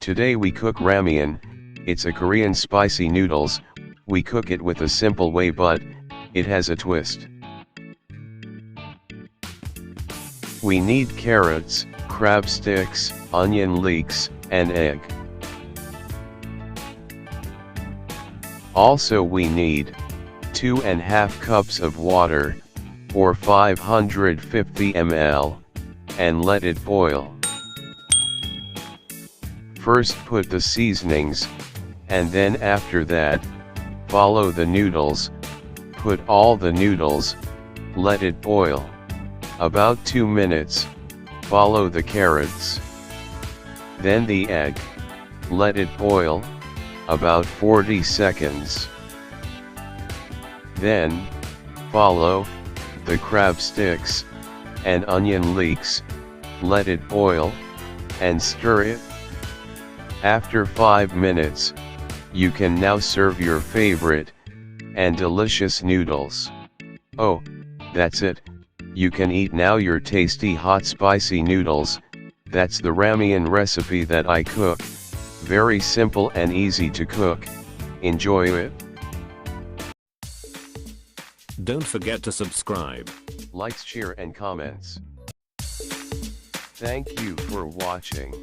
Today we cook ramyeon. It's a Korean spicy noodles. We cook it with a simple way, but it has a twist. We need carrots, crab sticks, onion leeks, and egg. Also we need 2½ cups of water, or 550 ml, and let it boil. First put the seasonings, and then after that, follow the noodles, put all the noodles, let it boil. About 2 minutes, follow the carrots. Then the egg, let it boil, about 40 seconds. Then, follow the crab sticks and onion leeks, let it boil, and stir it. After 5 minutes, you can now serve your favorite and delicious noodles. Oh, that's it. You can eat now your tasty hot spicy noodles. That's the ramyun recipe that I cook. Very simple and easy to cook. Enjoy it. Don't forget to subscribe. Likes, share and comments. Thank you for watching.